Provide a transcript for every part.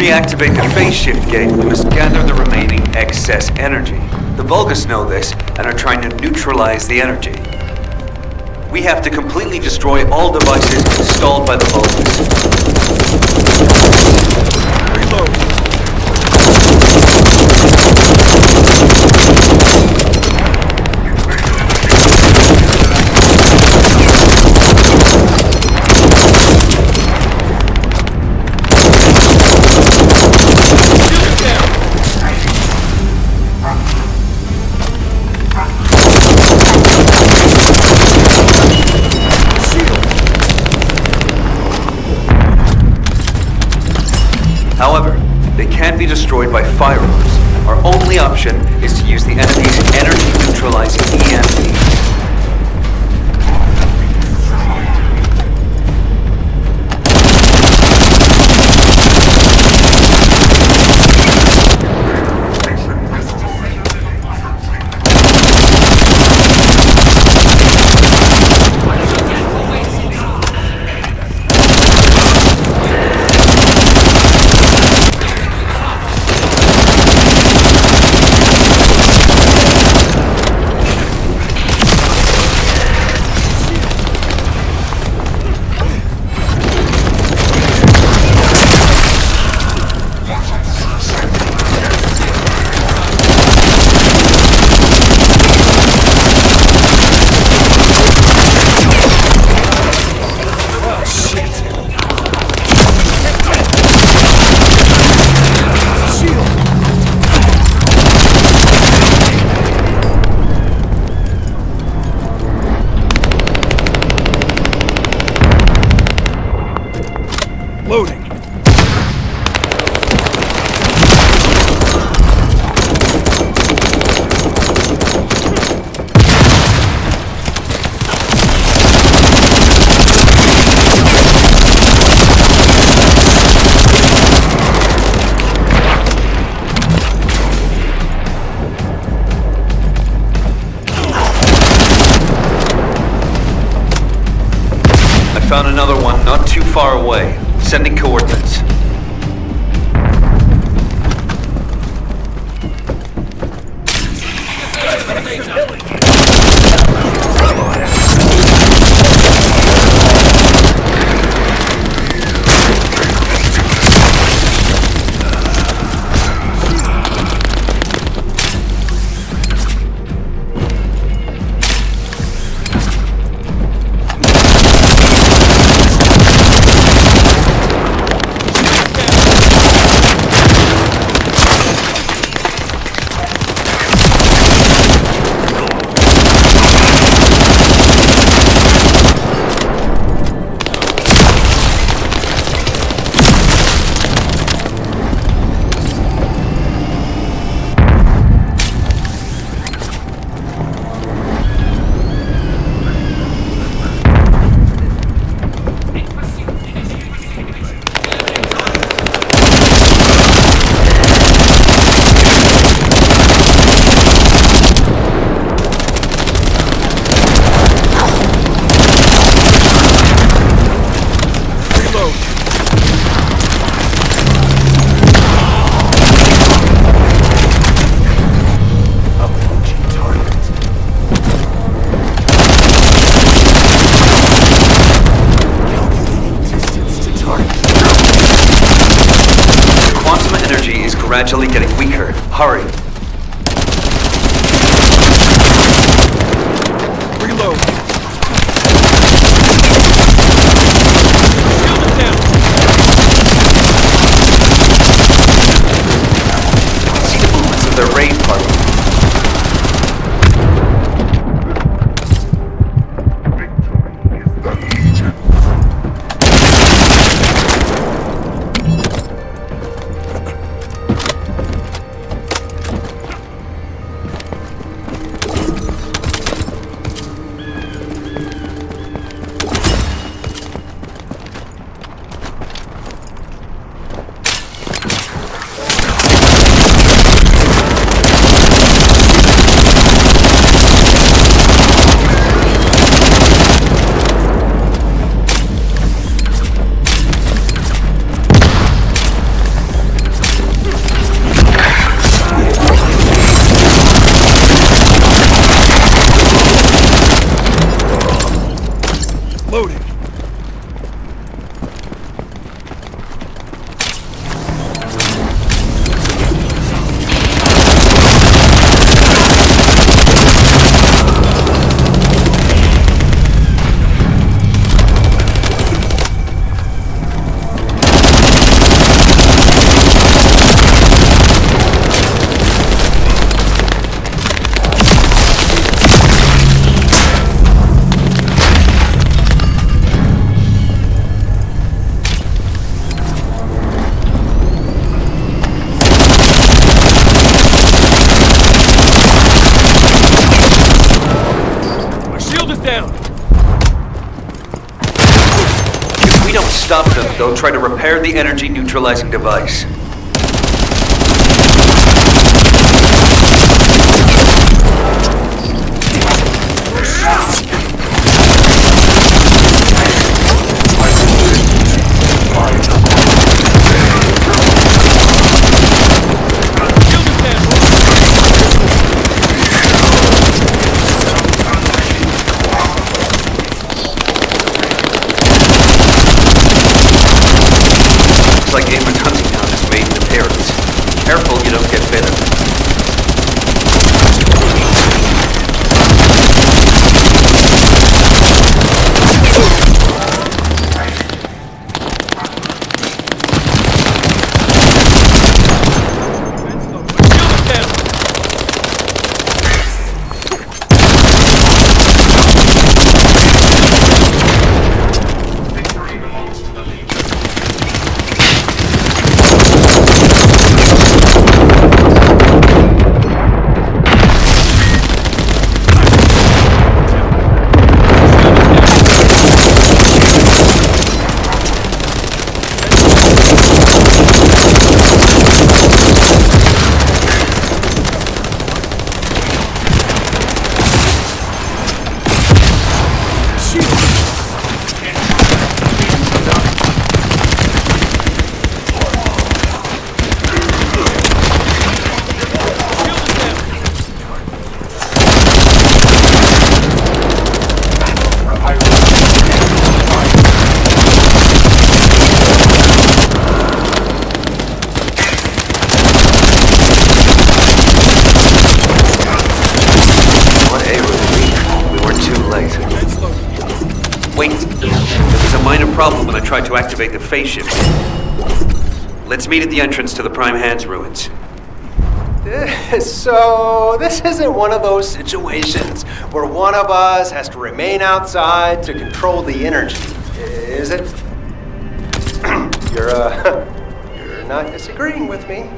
reactivate the phase shift gate, we must gather the remaining excess energy. The Vulgus know this and are trying to neutralize the energy. We have to completely destroy all devices installed by the Vulgus. Reload. However, they can't be destroyed by firearms. Our only option is to use the enemy's energy-neutralizing EMP. Loading. I found another one not too far away. Sending coordinates. Gradually getting weaker. Hurry. Reload. See the movements of their raid party. They'll try to repair the energy neutralizing device. Looks like Eamon's hunting ground has made an appearance. Careful you don't get bitten. Wait, there was a minor problem when I tried to activate the phase shift. Let's meet at the entrance to the Prime Hands ruins. So, this isn't one of those situations where one of us has to remain outside to control the energy, is it? You're not disagreeing with me.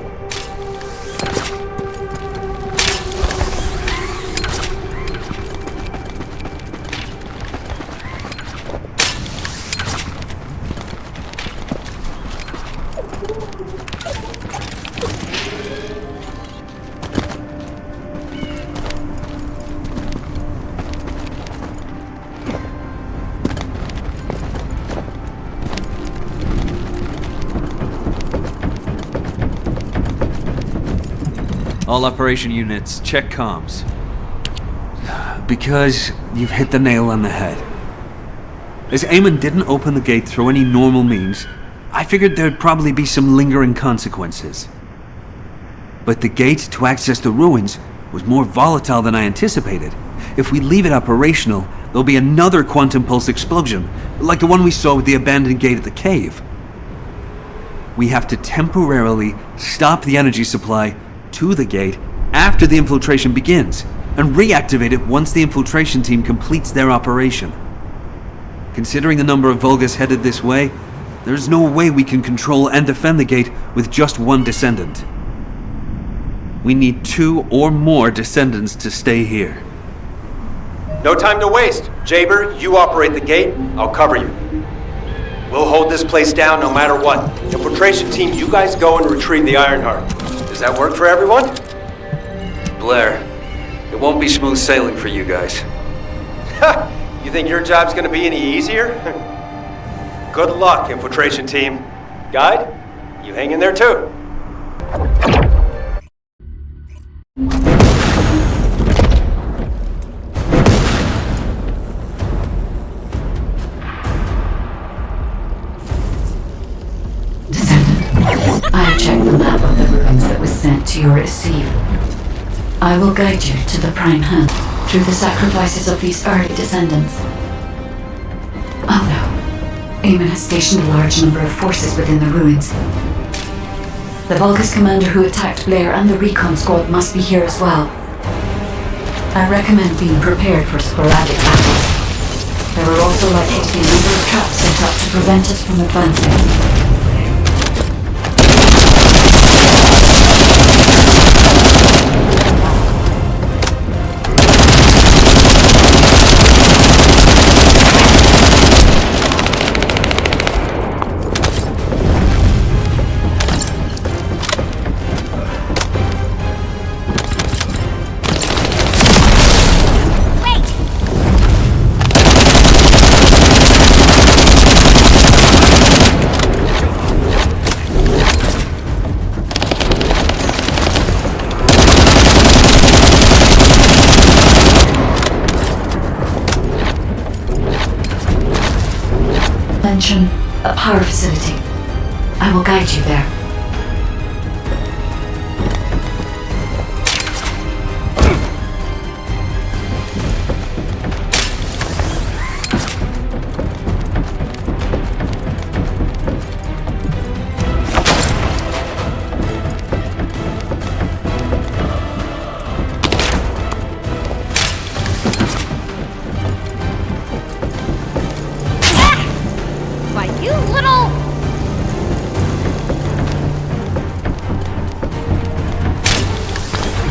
All operation units, check comms. Because you've hit the nail on the head. As Eamon didn't open the gate through any normal means, I figured there'd probably be some lingering consequences. But the gate to access the ruins was more volatile than I anticipated. If we leave it operational, there'll be another quantum pulse explosion, like the one we saw with the abandoned gate at the cave. We have to temporarily stop the energy supply to the gate after the infiltration begins, and reactivate it once the infiltration team completes their operation. Considering the number of Vulgus headed this way, there's no way we can control and defend the gate with just one Descendant. We need 2 or more Descendants to stay here. No time to waste. Jaber, you operate the gate, I'll cover you. We'll hold this place down no matter what. Infiltration team, you guys go and retrieve the Ironheart. Does that work for everyone? Blair, it won't be smooth sailing for you guys. You think your job's gonna be any easier? Good luck, infiltration team. Guide, you hang in there too. I have checked the map of the ruins that was sent to your receiver. I will guide you to the Prime Hand through the sacrifices of these early Descendants. Oh no. Eamon has stationed a large number of forces within the ruins. The Vulgus commander who attacked Blair and the recon squad must be here as well. I recommend being prepared for sporadic battles. There are also likely to be a number of traps set up to prevent us from advancing. mention a power facility. I will guide you there.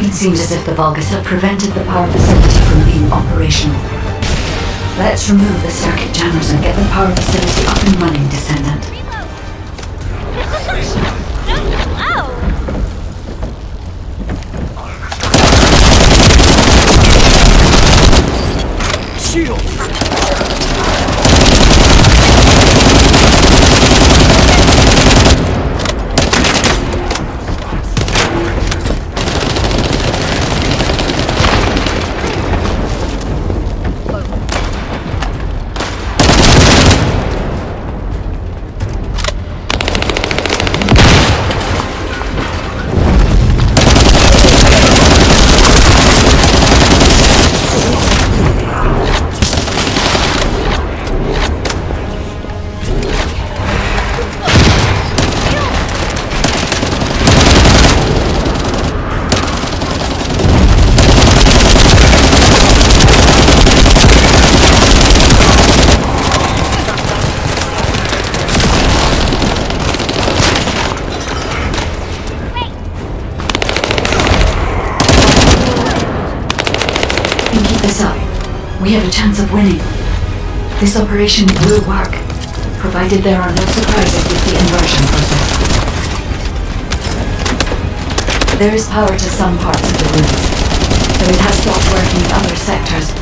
It seems as if the Vulgus have prevented the power facility from being operational. Let's remove the circuit jammers and get the power facility up and running, Descendant. Shield! We have a chance of winning. This operation will work, provided there are no surprises with the inversion process. There is power to some parts of the ruins, though it has stopped working in other sectors.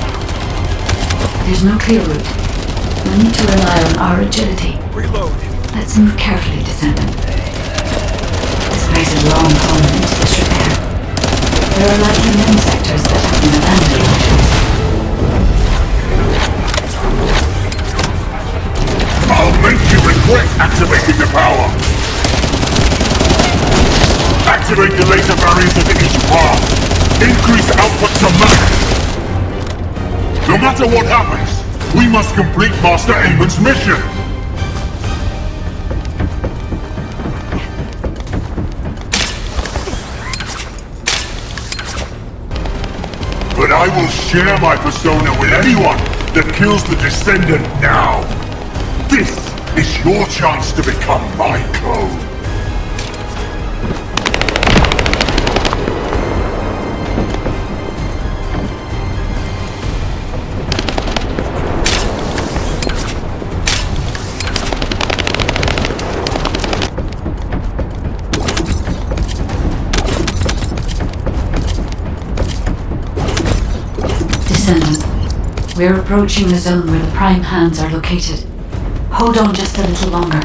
There's no clear route. We'll need to rely on our agility. Reload! Let's move carefully, Descendant. This place is long gone into disrepair. There are likely many sectors that have been abandoned. I'll make you regret activating the power! Activate the laser barriers at each path! Increase output to max! No matter what happens, we must complete Master Eamon's mission! But I will share my persona with anyone that kills the Descendant now! This is your chance to become my clone. Descendant, we're approaching the zone where the Prime Hands are located. Hold on just a little longer.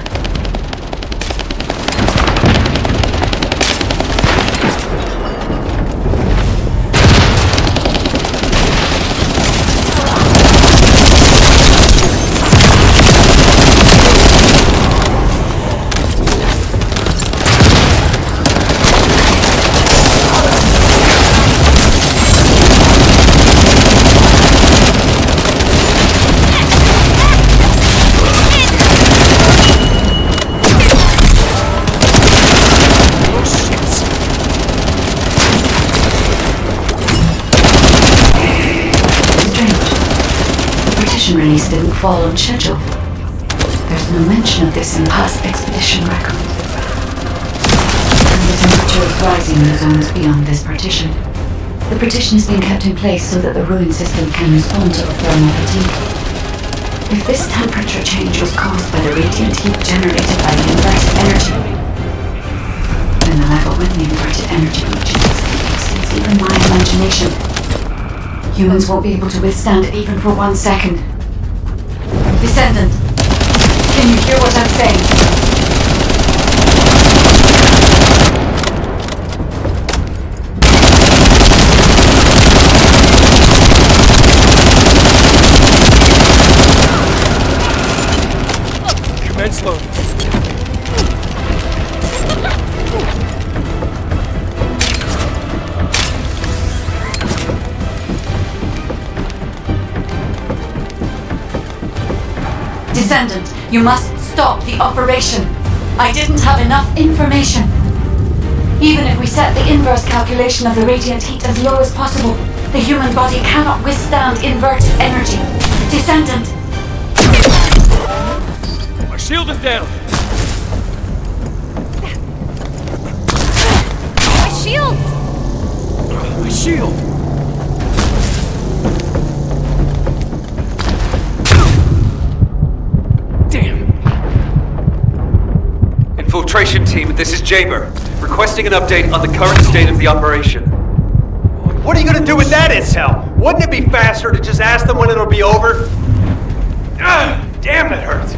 Release didn't fall on schedule. There's no mention of this in past expedition records. And the temperature is rising in the zones beyond this partition. The partition is being kept in place so that the ruin system can respond to the thermal fatigue. If this temperature change was caused by the radiant heat generated by the inverted energy, then the level when the inverted energy reaches exceeds even my imagination. Humans won't be able to withstand it even for 1 second. Descendant, can you hear what I'm saying? Descendant, you must stop the operation. I didn't have enough information. Even if we set the inverse calculation of the radiant heat as low as possible, the human body cannot withstand inverted energy. Descendant! My shield is down. My shields! My shield. Damn. Infiltration team, this is Jaber. Requesting an update on the current state of the operation. What are you gonna do with that intel? Wouldn't it be faster to just ask them when it'll be over? Damn, that hurts.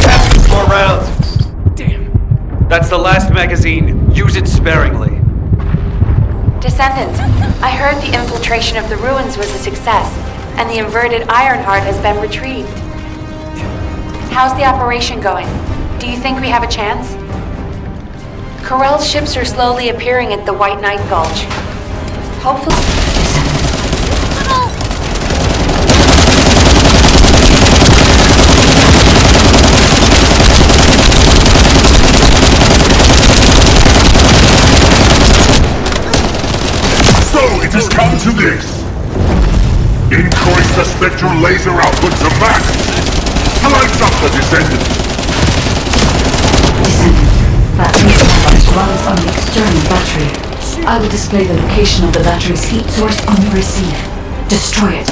Have 2 more rounds. Damn. That's the last magazine. Use it sparingly. Descendant, I heard the infiltration of the ruins was a success, and the inverted Ironheart has been retrieved. How's the operation going? Do you think we have a chance? Corell's ships are slowly appearing at the White Knight Gulch. Hopefully... So it has come to this. Increase the spectral laser output to max. Lights up the Descendant. Descendant, battery device runs on the external battery. I will display the location of the battery's heat source on your receive. Destroy it.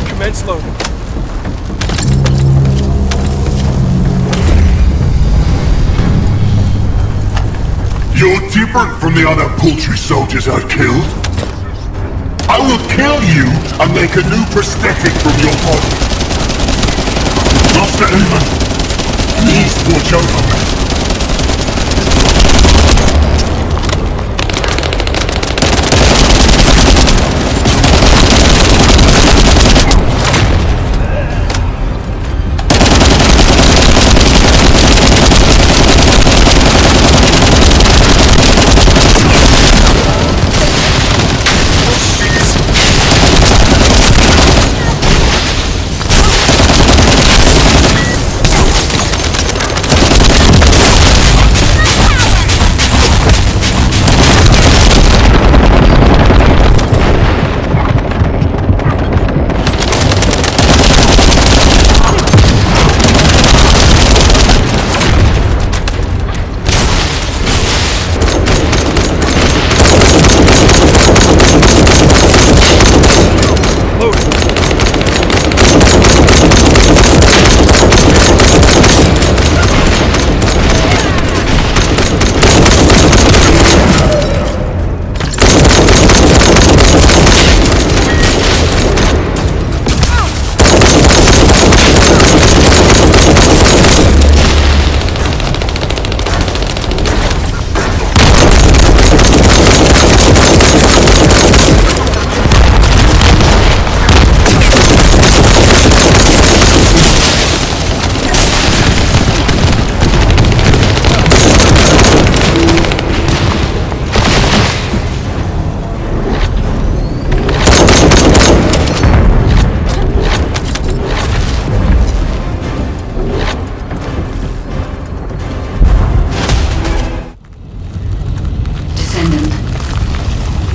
Commence loading. You're different from the other poultry soldiers I've killed. I will kill you and make a new prosthetic from your body. Master Aemon, please watch over me.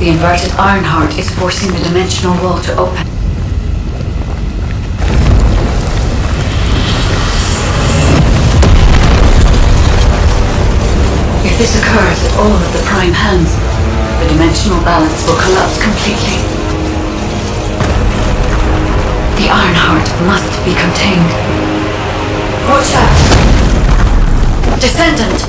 The inverted Ironheart is forcing the dimensional wall to open. If this occurs at all of the prime hands, the dimensional balance will collapse completely. The Ironheart must be contained. Watch out! Descendant!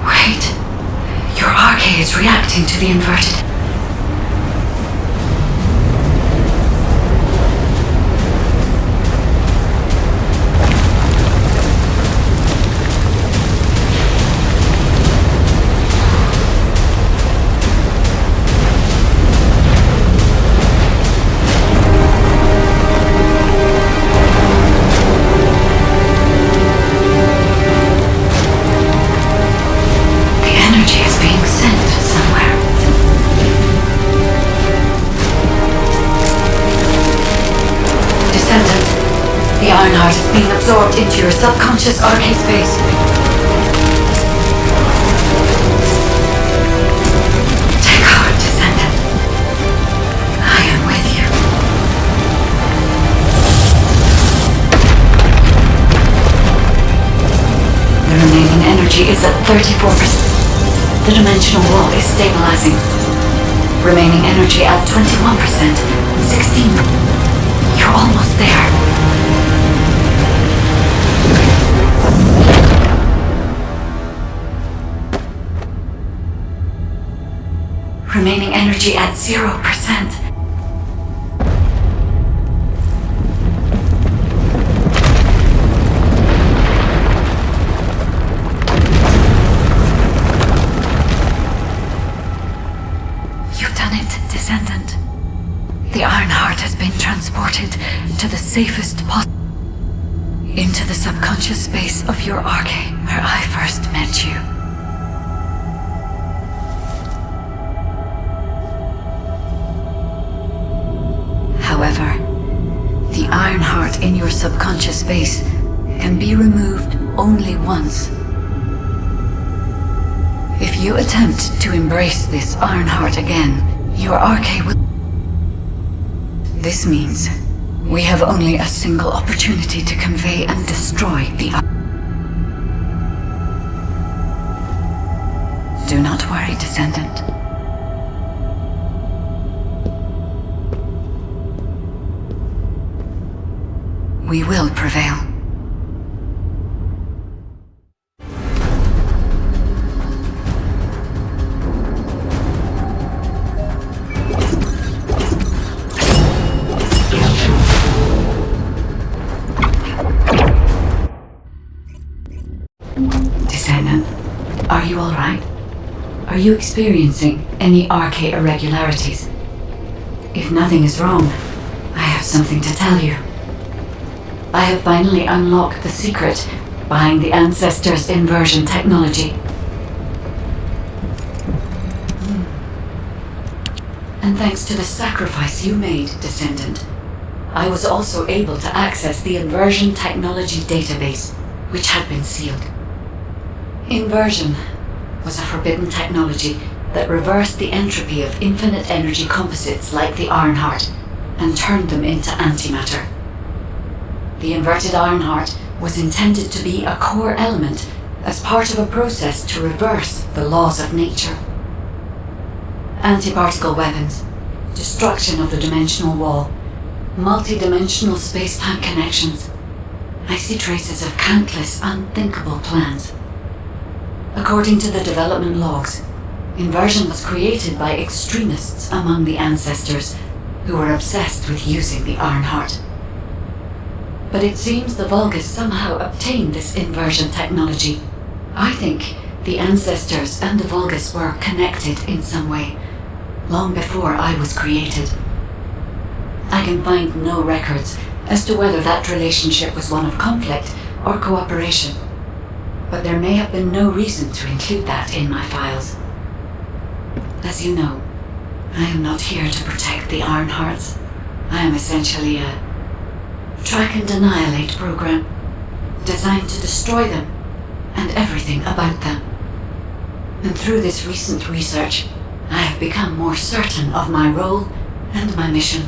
Wait. Your arcade is reacting to the inverted. Ironheart is being absorbed into your subconscious arcade space. Take heart, Descendant. I am with you. The remaining energy is at 34%. The dimensional wall is stabilizing. Remaining energy at 21%, 16%. You're almost there. Remaining energy at 0%. You've done it, Descendant. The Ironheart has been transported to the safest possible. Into the subconscious space of your arcade where I first met you. However, the Ironheart in your subconscious space can be removed only once. If you attempt to embrace this Ironheart again, your arcade will... This means we have only a single opportunity to convey and destroy the... Do not worry, Descendant. We will prevail. Descendant, are you all right? Are you experiencing any arcade irregularities? If nothing is wrong, I have something to tell you. I have finally unlocked the secret behind the Ancestors' inversion technology. And thanks to the sacrifice you made, Descendant, I was also able to access the inversion technology database, which had been sealed. Inversion was a forbidden technology that reversed the entropy of infinite energy composites like the Ironheart and turned them into antimatter. The inverted Ironheart was intended to be a core element as part of a process to reverse the laws of nature. Anti-particle weapons, destruction of the dimensional wall, multi-dimensional space-time connections. I see traces of countless unthinkable plans. According to the development logs, inversion was created by extremists among the Ancestors who were obsessed with using the Ironheart. But it seems the Vulgus somehow obtained this inversion technology. I think the Ancestors and the Vulgus were connected in some way, long before I was created. I can find no records as to whether that relationship was one of conflict or cooperation, but there may have been no reason to include that in my files. As you know, I am not here to protect the Ironhearts. I am essentially a track and annihilate program, designed to destroy them and everything about them. And through this recent research, I have become more certain of my role and my mission.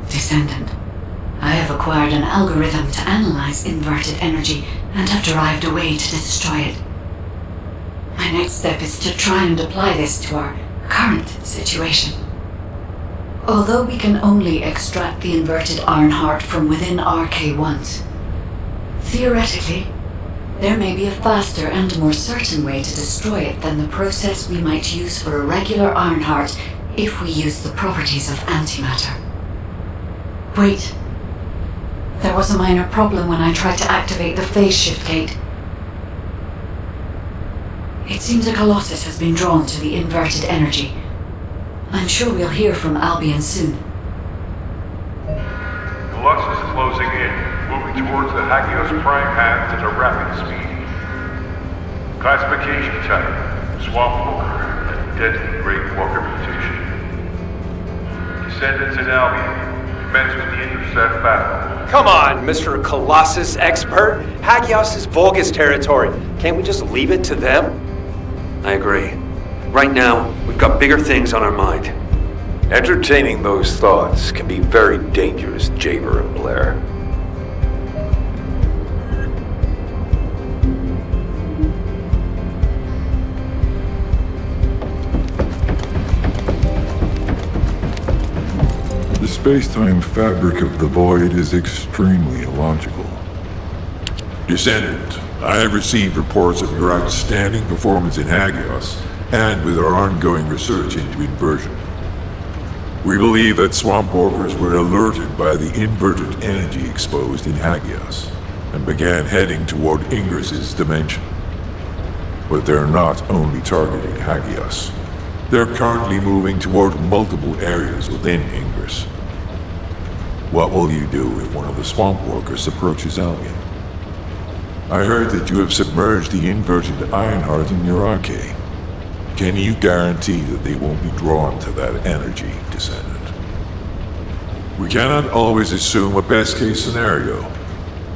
Descendant, I have acquired an algorithm to analyze inverted energy and have derived a way to destroy it. My next step is to try and apply this to our current situation. Although we can only extract the inverted Ironheart from within RK-1s, theoretically, there may be a faster and more certain way to destroy it than the process we might use for a regular Ironheart if we use the properties of antimatter. Wait. There was a minor problem when I tried to activate the phase shift gate. It seems a Colossus has been drawn to the inverted energy. I'm sure we'll hear from Albion soon. Colossus is closing in, moving towards the Hagios prime hands at a rapid speed. Classification type, Swamp Walker, and deadly Great Walker mutation. Descendants in Albion, commence with the intercept battle. Come on, Mr. Colossus expert. Hagios is Vulgus territory. Can't we just leave it to them? I agree. Right now, we've got bigger things on our mind. Entertaining those thoughts can be very dangerous, Jaber and Blair. The space-time fabric of the Void is extremely illogical. Descendant, I have received reports of your outstanding performance in Hagios, and with our ongoing research into inversion. We believe that swamp walkers were alerted by the inverted energy exposed in Hagios, and began heading toward Ingris's dimension. But they're not only targeting Hagios. They're currently moving toward multiple areas within Ingris. What will you do if one of the swamp walkers approaches Albion? I heard that you have submerged the inverted Ironheart in your arcade. Can you guarantee that they won't be drawn to that energy, Descendant? We cannot always assume a best-case scenario.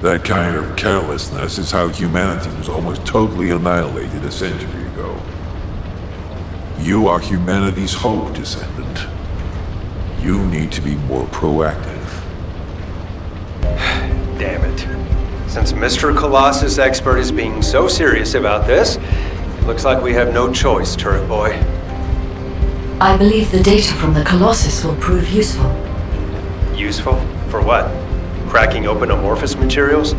That kind of carelessness is how humanity was almost totally annihilated a century ago. You are humanity's hope, Descendant. You need to be more proactive. Damn it. Since Mr. Colossus expert is being so serious about this, looks like we have no choice, Turret Boy. I believe the data from the Colossus will prove useful. Useful? For what? Cracking open amorphous materials?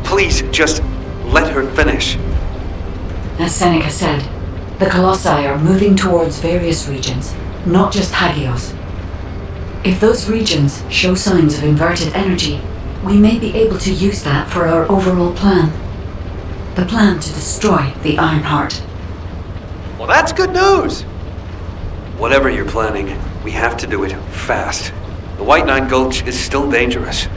Please, just let her finish. As Seneca said, the Colossi are moving towards various regions, not just Hagios. If those regions show signs of inverted energy, we may be able to use that for our overall plan. The plan to destroy the Ironheart. Well, that's good news! Whatever you're planning, we have to do it fast. The White Nine Gulch is still dangerous.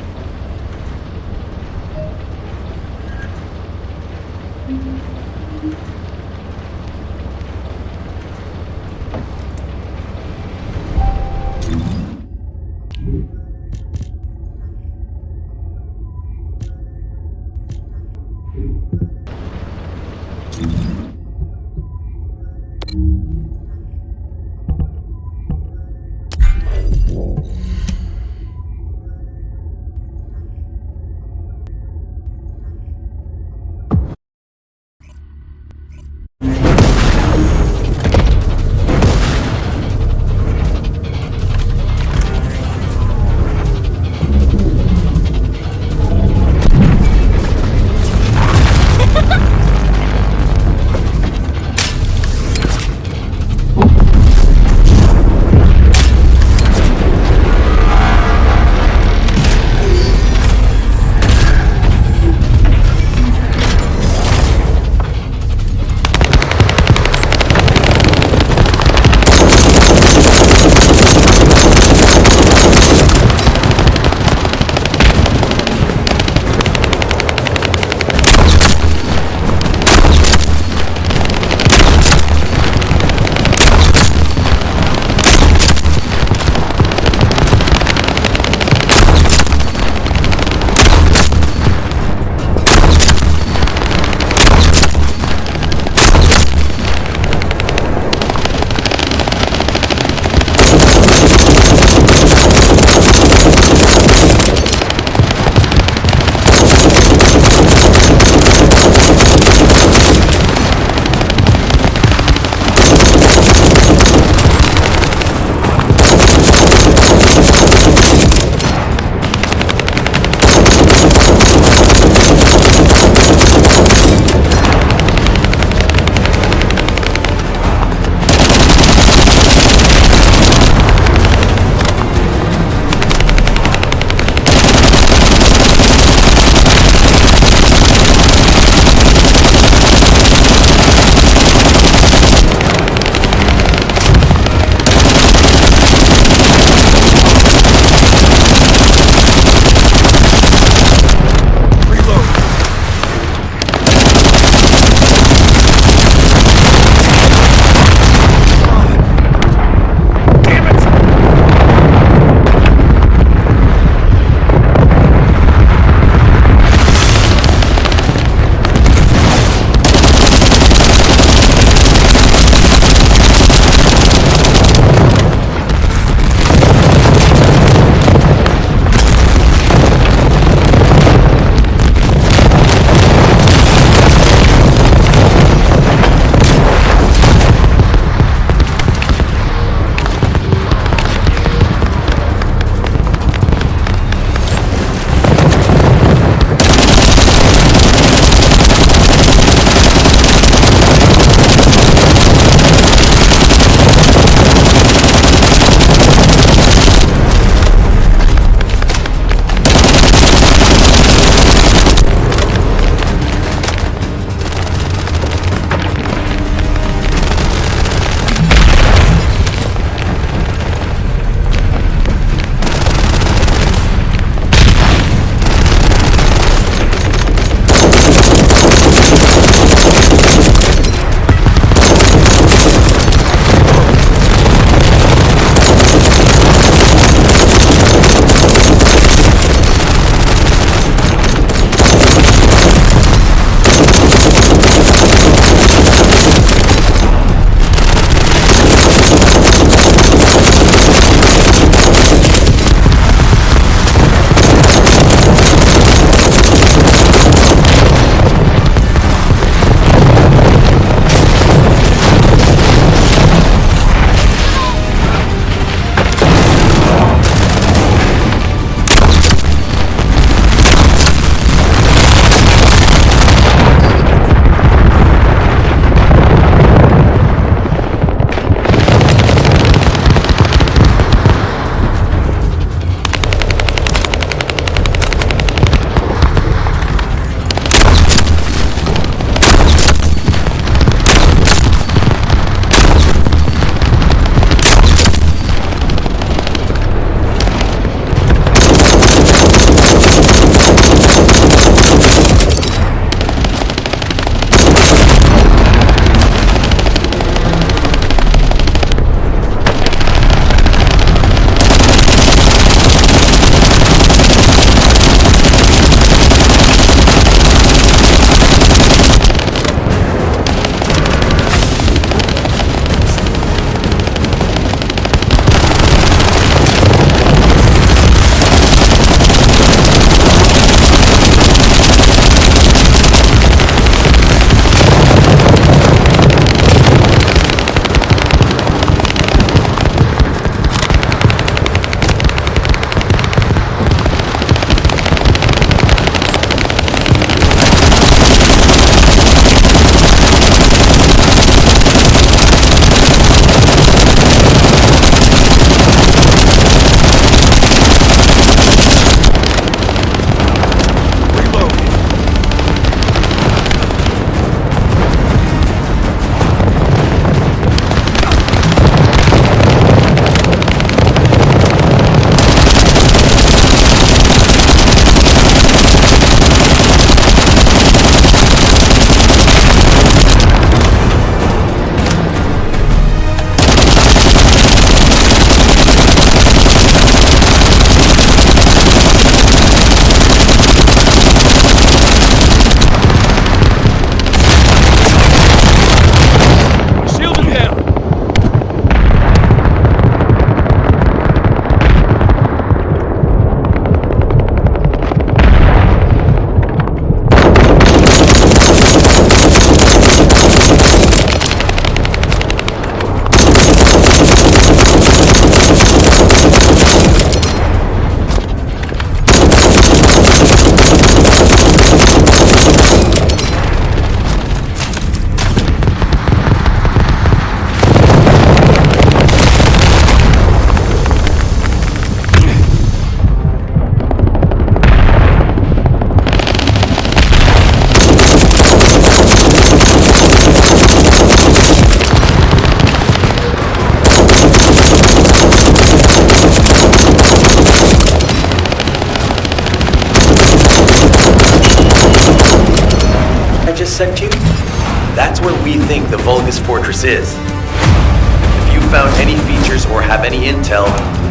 That's where we think the Vulgus Fortress is. If you found any features or have any intel,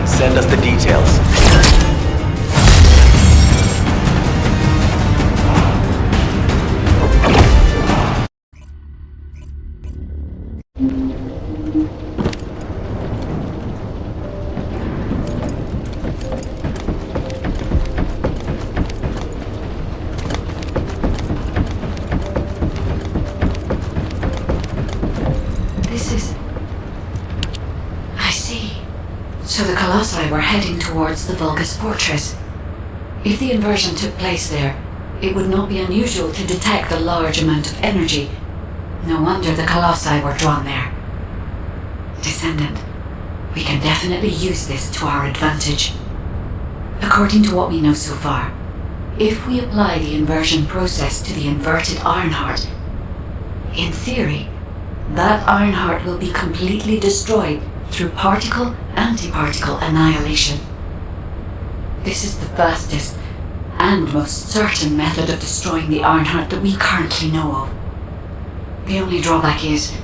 send us the details. So the Colossi were heading towards the Vulgus Fortress. If the inversion took place there, it would not be unusual to detect a large amount of energy. No wonder the Colossi were drawn there. Descendant, we can definitely use this to our advantage. According to what we know so far, if we apply the inversion process to the inverted Ironheart, in theory, that Ironheart will be completely destroyed through particle-antiparticle annihilation. This is the fastest and most certain method of destroying the Ironheart that we currently know of. The only drawback is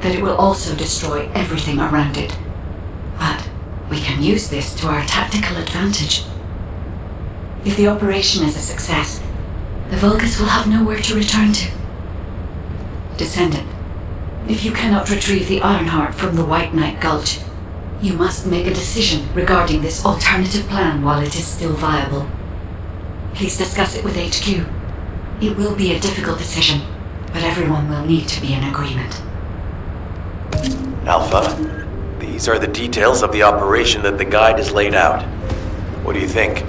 that it will also destroy everything around it. But we can use this to our tactical advantage. If the operation is a success, the Vulgus will have nowhere to return to. Descendant, if you cannot retrieve the Ironheart from the White Knight Gulch, you must make a decision regarding this alternative plan while it is still viable. Please discuss it with HQ. It will be a difficult decision, but everyone will need to be in agreement. Alpha, these are the details of the operation that the guide has laid out. What do you think?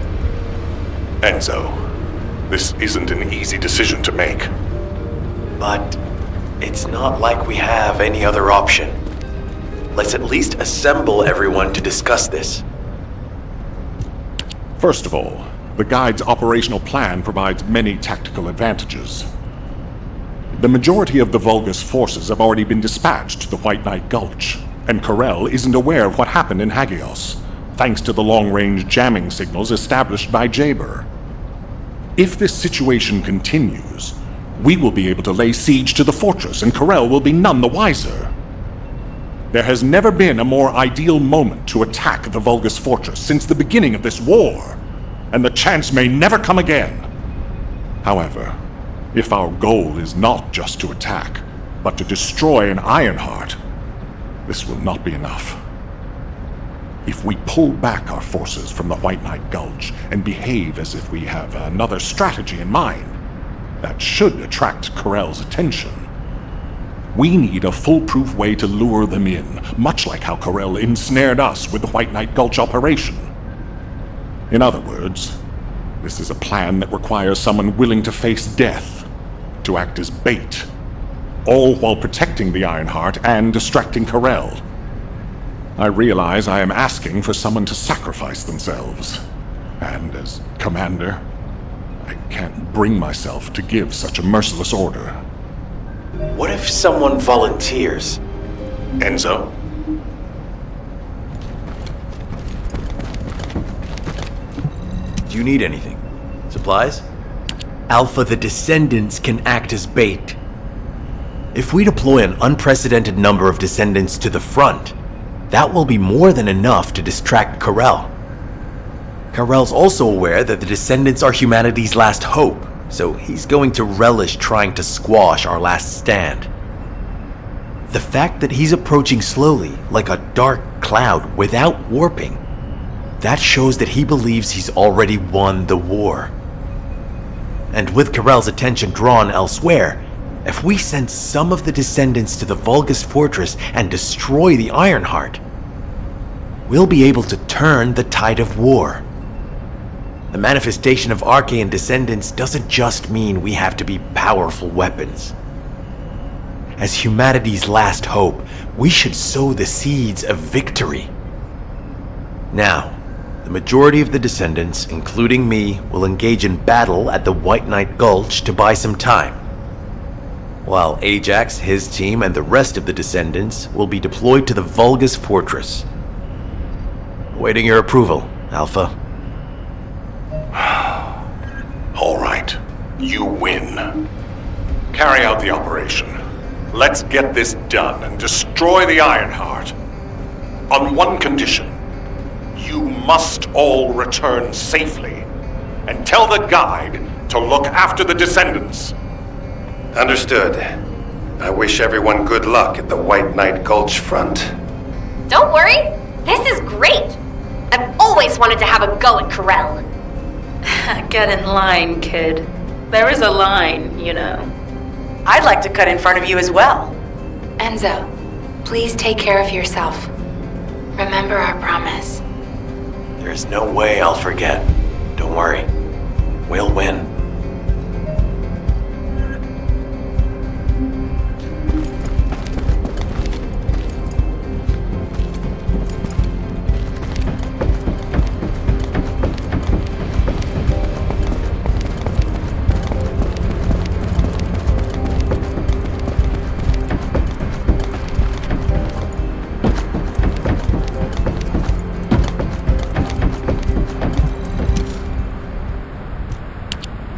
Enzo, this isn't an easy decision to make. But it's not like we have any other option. Let's at least assemble everyone to discuss this. First of all, the guide's operational plan provides many tactical advantages. The majority of the Vulgus forces have already been dispatched to the White Knight Gulch, and Corel isn't aware of what happened in Hagios, thanks to the long-range jamming signals established by Jaber. If this situation continues, we will be able to lay siege to the fortress, and Corel will be none the wiser. There has never been a more ideal moment to attack the Vulgus Fortress since the beginning of this war, and the chance may never come again. However, if our goal is not just to attack, but to destroy an Ironheart, this will not be enough. If we pull back our forces from the White Knight Gulch and behave as if we have another strategy in mind, that should attract Corel's attention. We need a foolproof way to lure them in, much like how Corel ensnared us with the White Knight Gulch operation. In other words, this is a plan that requires someone willing to face death, to act as bait, all while protecting the Ironheart and distracting Corel. I realize I am asking for someone to sacrifice themselves, and as commander, I can't bring myself to give such a merciless order. What if someone volunteers? Enzo? Do you need anything? Supplies? Alpha, the Descendants can act as bait. If we deploy an unprecedented number of Descendants to the front, that will be more than enough to distract Corel. Corel's also aware that the Descendants are humanity's last hope, so he's going to relish trying to squash our last stand. The fact that he's approaching slowly, like a dark cloud without warping, that shows that he believes he's already won the war. And with Corel's attention drawn elsewhere, if we send some of the Descendants to the Vulgus Fortress and destroy the Ironheart, we'll be able to turn the tide of war. The manifestation of Archaean Descendants doesn't just mean we have to be powerful weapons. As humanity's last hope, we should sow the seeds of victory. Now, the majority of the Descendants, including me, will engage in battle at the White Knight Gulch to buy some time, while Ajax, his team, and the rest of the Descendants will be deployed to the Vulgus Fortress. Awaiting your approval, Alpha. All right. You win. Carry out the operation. Let's get this done and destroy the Ironheart. On one condition. You must all return safely. And tell the guide to look after the Descendants. Understood. I wish everyone good luck at the White Knight Gulch front. Don't worry, this is great. I've always wanted to have a go at Corel. Get in line, kid. There is a line, you know. I'd like to cut in front of you as well. Enzo, please take care of yourself. Remember our promise. There's no way I'll forget. Don't worry. We'll win.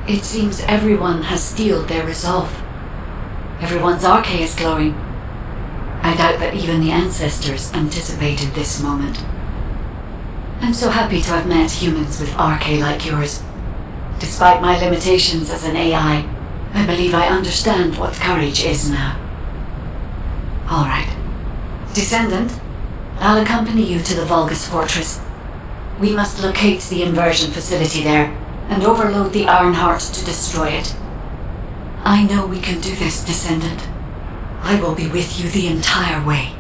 It seems everyone has steeled their resolve. Everyone's arche is glowing. I doubt that even the ancestors anticipated this moment. I'm so happy to have met humans with arche like yours. Despite my limitations as an AI, I believe I understand what courage is now. All right. Descendant, I'll accompany you to the Vulgus Fortress. We must locate the inversion facility there and overload the Ironheart to destroy it. I know we can do this, Descendant. I will be with you the entire way.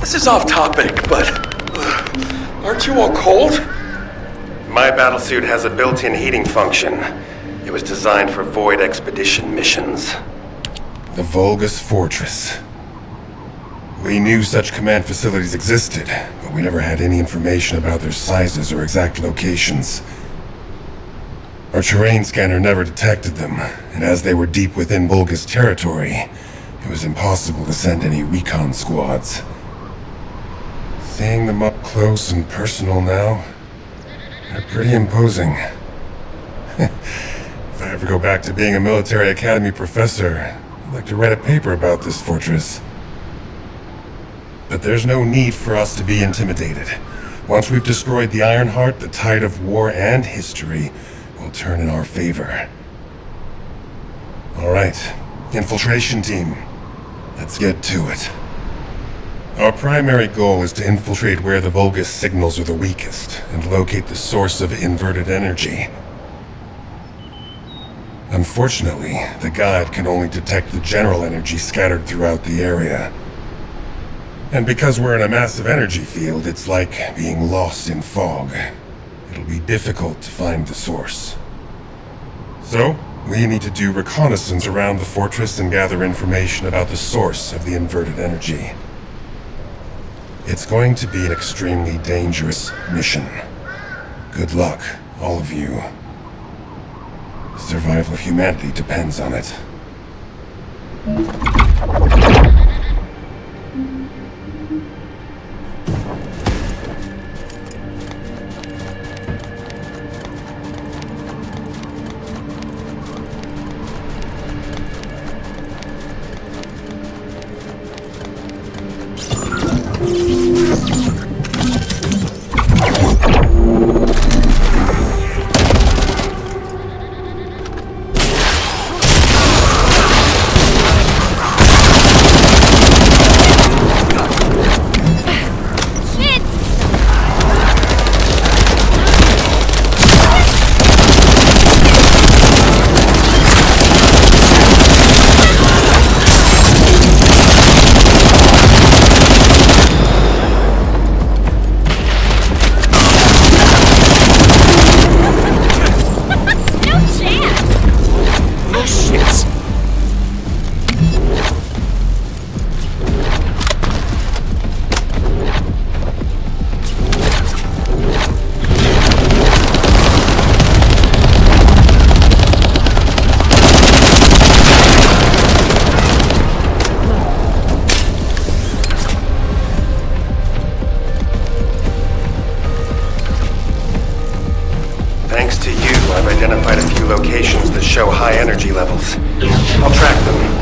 This is off topic, but aren't you all cold? My battlesuit has a built-in heating function. It was designed for void expedition missions. The Vulgus Fortress. We knew such command facilities existed, but we never had any information about their sizes or exact locations. Our terrain scanner never detected them, and as they were deep within Vulgus territory, it was impossible to send any recon squads. Seeing them up close and personal now, they're pretty imposing. If I ever go back to being a military academy professor, I'd like to write a paper about this fortress. But there's no need for us to be intimidated. Once we've destroyed the Ironheart, the tide of war and history will turn in our favor. All right, infiltration team, let's get to it. Our primary goal is to infiltrate where the Vulgus signals are the weakest and locate the source of inverted energy. Unfortunately, the guide can only detect the general energy scattered throughout the area. And because we're in a massive energy field, it's like being lost in fog. It'll be difficult to find the source. So, we need to do reconnaissance around the fortress and gather information about the source of the inverted energy. It's going to be an extremely dangerous mission. Good luck, all of you. The survival of humanity depends on it. energy levels. I'll track them.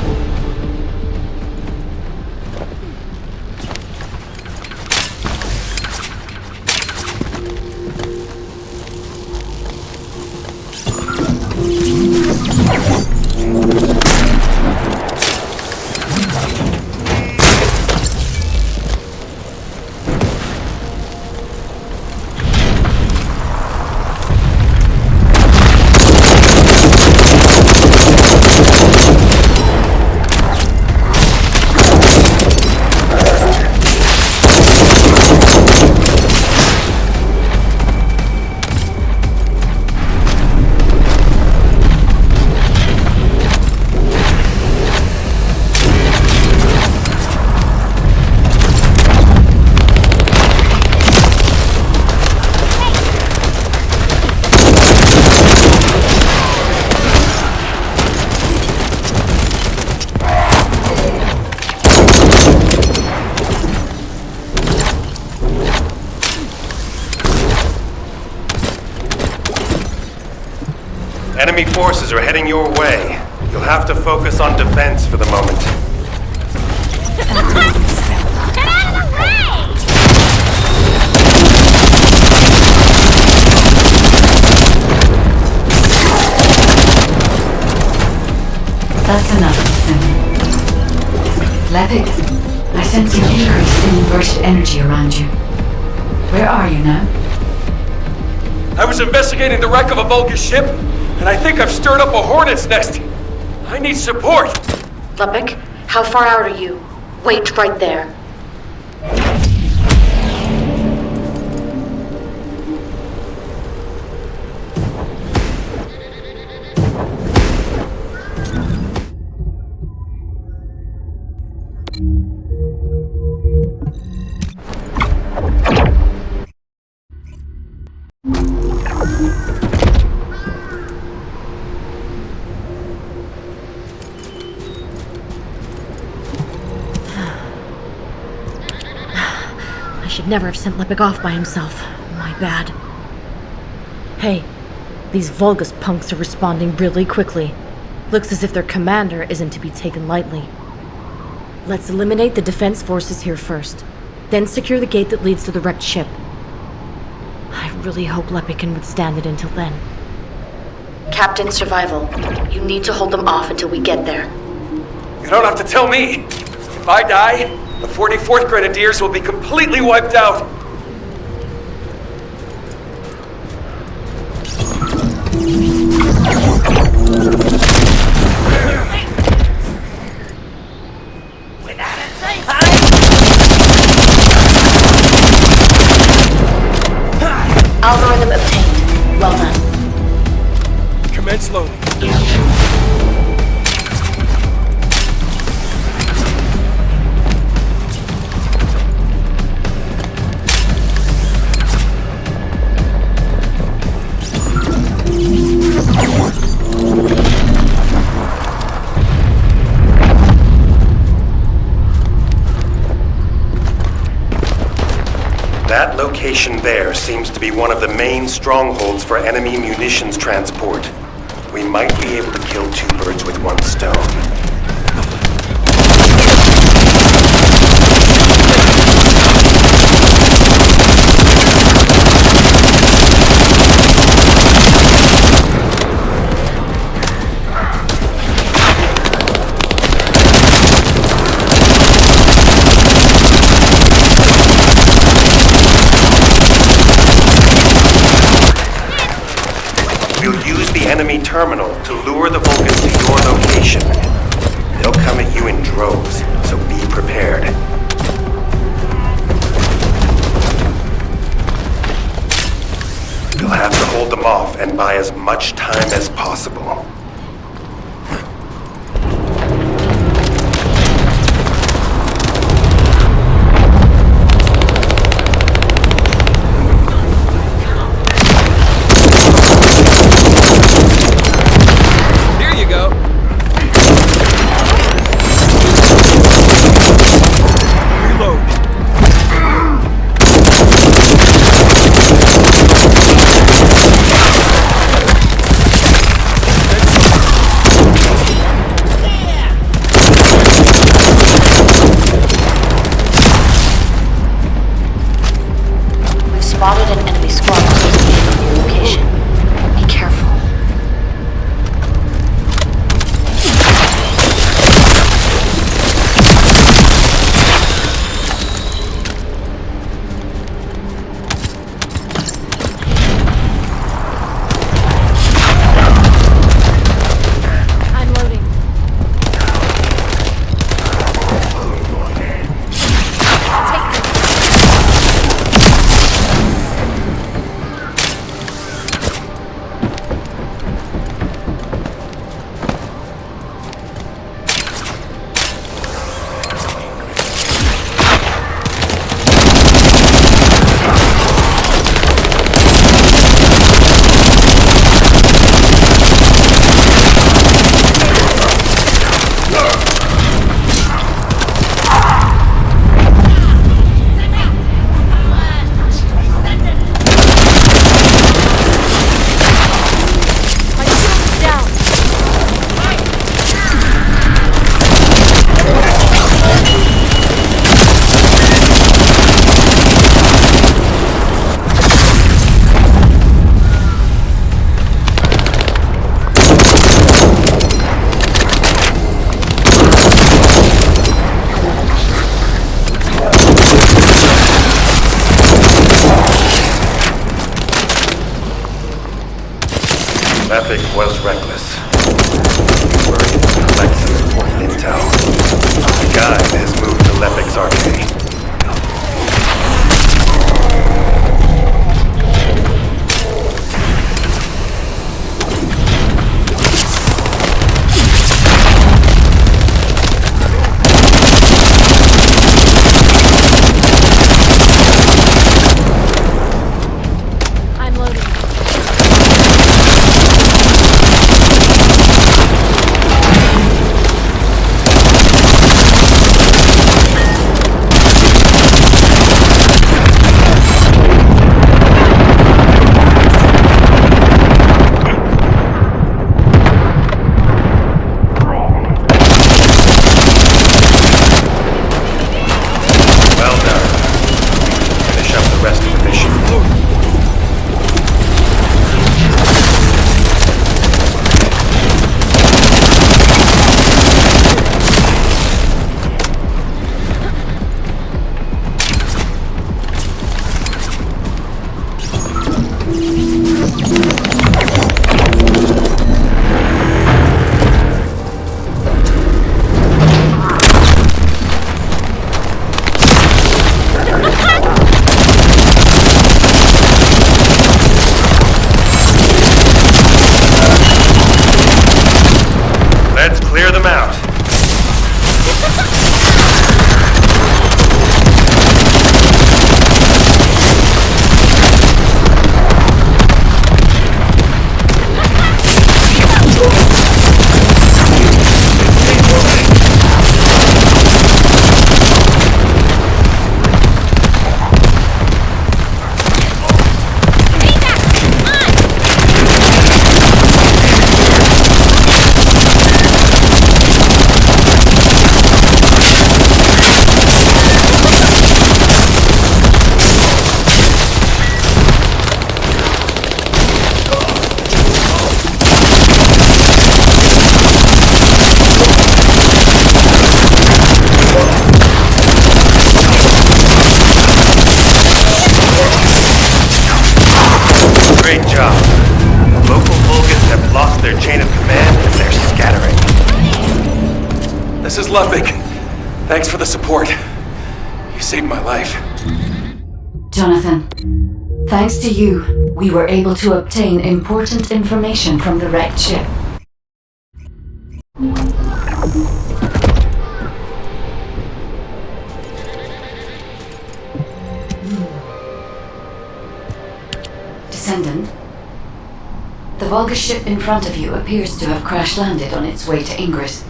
Enemy forces are heading your way. You'll have to focus on defense for the moment. Get out of the way! That's enough, Descendant. Lepic, I sense an increase in inverted energy around you. Where are you now? I was investigating the wreck of a Vulgus ship, and I think I've stirred up a hornet's nest. I need support. Lepic, how far out are you? Wait right there. Should never have sent Lepic off by himself. My bad. Hey, these Vulgus punks are responding really quickly. Looks as if their commander isn't to be taken lightly. Let's eliminate the defense forces here first, then secure the gate that leads to the wrecked ship. I really hope Lepic can withstand it until then. Captain Survival, you need to hold them off until we get there. You don't have to tell me. If I die, the 44th Grenadiers will be completely wiped out. Algorithm obtained. Well done. Commence loading. That location there seems to be one of the main strongholds for enemy munitions transport. We might be able to kill two birds with one stone. Enemy terminal to lure the Vulcans to your location. They'll come at you in droves, so be prepared. You'll have to hold them off and buy as much time as possible. Lepik was reckless. We were able to collect some important intel. The guide has moved to Lepik's arcade. Great job. Local Vulgans have lost their chain of command and they're scattering. This is Lepik. Thanks for the support. You saved my life. Jonathan, thanks to you, we were able to obtain important information from the wrecked ship. Descendant, the Vulgus ship in front of you appears to have crash-landed on its way to Ingress.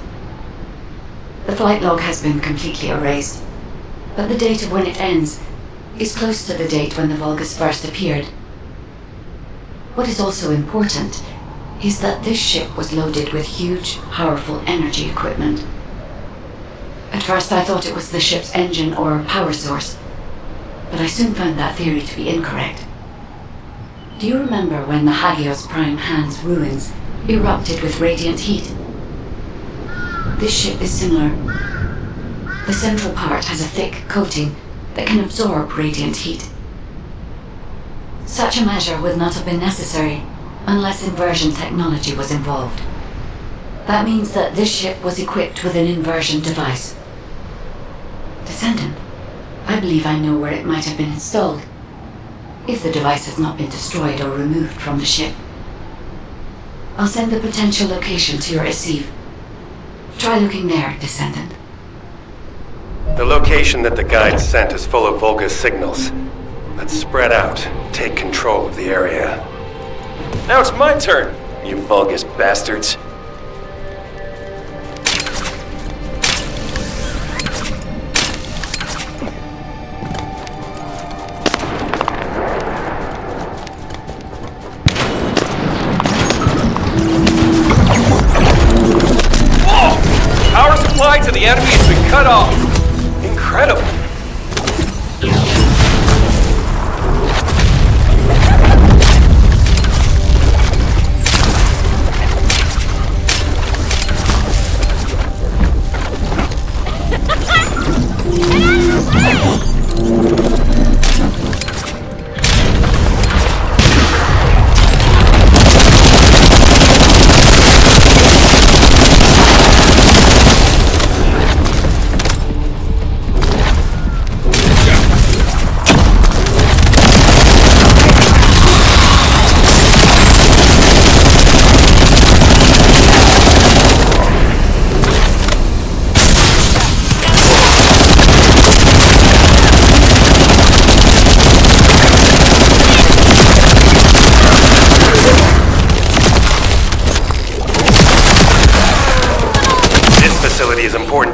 The flight log has been completely erased, but the date of when it ends is close to the date when the Vulgus first appeared. What is also important is that this ship was loaded with huge, powerful energy equipment. At first I thought it was the ship's engine or power source, but I soon found that theory to be incorrect. Do you remember when the Hagios Prime Hand's ruins erupted with radiant heat? This ship is similar. The central part has a thick coating that can absorb radiant heat. Such a measure would not have been necessary unless inversion technology was involved. That means that this ship was equipped with an inversion device. Descendant, I believe I know where it might have been installed, if the device has not been destroyed or removed from the ship. I'll send the potential location to your receive. Try looking there, Descendant. The location that the guide sent is full of Vulgus signals. Let's spread out, take control of the area. Now it's my turn, you Vulgus bastards. Power supply to the enemy has been cut off. Incredible.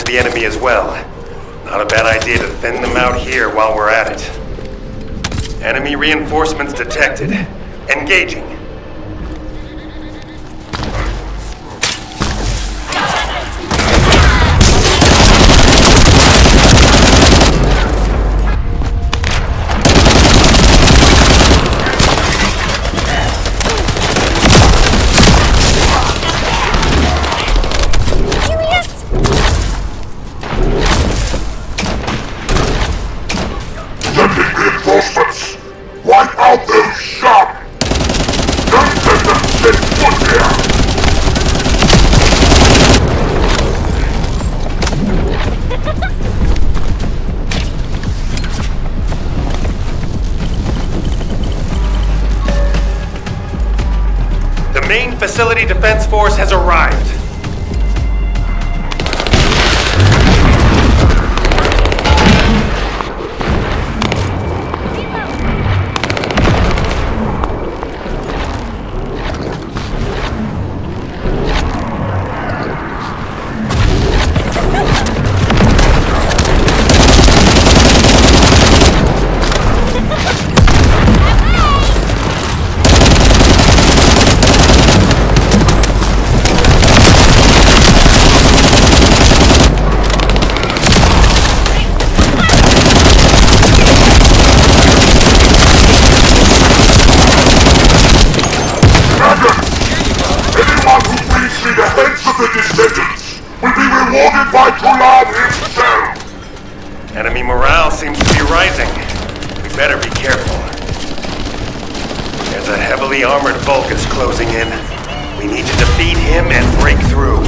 the enemy as well. Not a bad idea to thin them out here while we're at it. Enemy reinforcements detected. Engaging. Sending reinforcements! Wipe out those sharp! Don't let them set foot here! The main facility defense force has arrived. Anyone who brings me the heads of the Descendants will be rewarded by Kulam himself! Enemy morale seems to be rising. We better be careful. There's a heavily armored Vulgus closing in. We need to defeat him and break through.